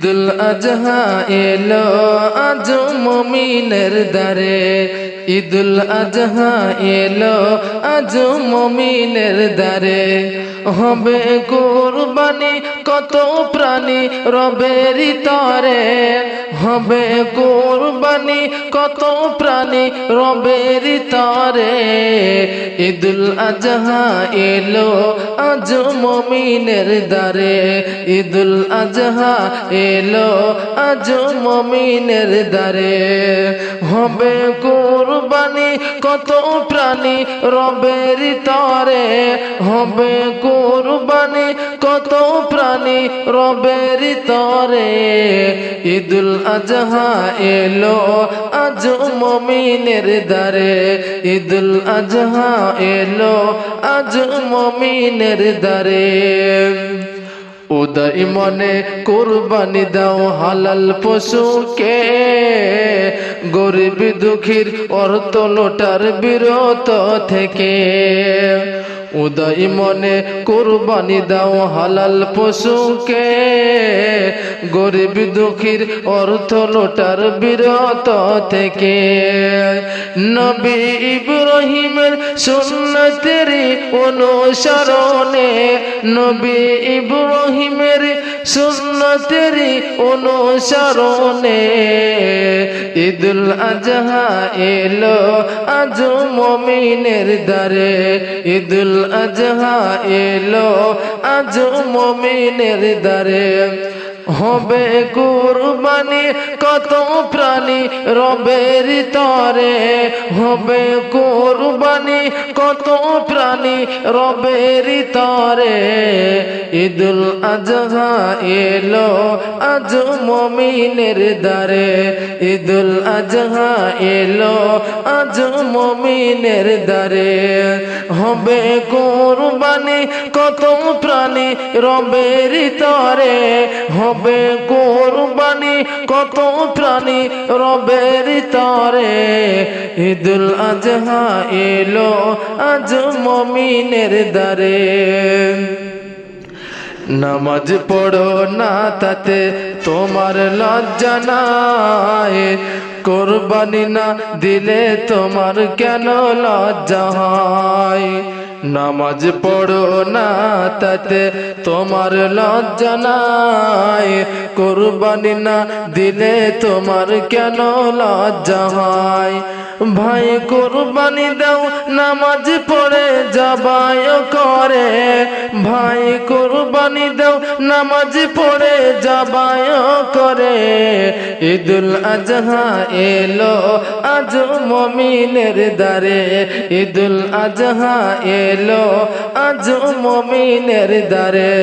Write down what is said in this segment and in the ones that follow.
ঈদুল আজহা এলো আজ মুমিনের দারে, ঈদুল আজহা এলো আজ মুমিনের দারে। হবে কুরবানি কত প্রাণী রবের তরে, হবে কুরবানি কত প্রাণী রবের তরে। ঈদুল আজহা এলো আজ মুমিনের দারে, ঈদুল আজহা এলো আজ মুমিনের দারে। হবে কুরবানি কত প্রাণী রবের তরে, হবে কুরবানি কত প্রাণী রবের তরে। ঈদুল আজহা এলো আজ মুমিনের দারে, ঈদুল আজহা এলো আজ মুমিনের দারে। উদয় মনে কুরবানি দাও হালাল পশুকে, গরিব দুঃখীর অর্থ লোটার বিরত থেকে। উদয় মনে কুরবানি দাও হালাল পশুকে, গরিব দুঃখীর অর্থ লোটার বিরত থেকে। নবী ইব্রাহিমের সুন্নতের অনুসরণে, নবী ইব্রাহিমের সুন্নতের অনুসরণে। ঈদুল আজহা এলো আজ মুমিনের দারে, ঈদুল আজহা এলো আজ মুমিনের দারে। হবে কুরবানি কত প্রাণী রবের তরে, হবে কুরবানি কত প্রাণী রবের তরে। ঈদুল আজহা এলো আজ মুমিনের দারে, ঈদুল আজহা এলো আজ মুমিনের দারে। হবে কুরবানি কত প্রাণী রবের তরে, হবে কুরবানি কত প্রাণী রবের তরে। ঈদুল আজহা এলো আজ মুমিনের দারে। নামাজ পড়ো না তাতে তোমার লজ্জা নাই, কুরবানি না দিলে তোমার কেন লজ্জা হয়। নামাজ পড়ো না তাতে তোমার লজ্জা নাই, কুরবানি না দিলে তোমার কেন লজ্জা হয়। ভাই কুরবানি দাও নামাজ পড়ে জবাই করে, ভাই কুরবানি দাও নামাজ পড়ে জবাই করে। ঈদুল আজহা এলো আজ মুমিনের দারে, ঈদুল আজহা এলো আজ মুমিনের দারে।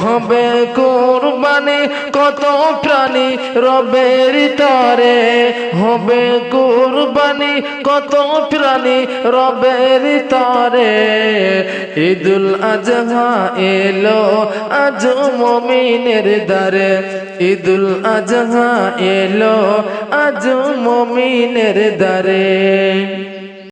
হবে কুরবানি কত প্রাণী রবের তরে, হবে কুরবানি কত প্রাণী রবের তরে। ঈদুল আজহা এলো আজ মুমিনের দারে, ঈদুল আজহা এলো আজ মুমিনের দারে।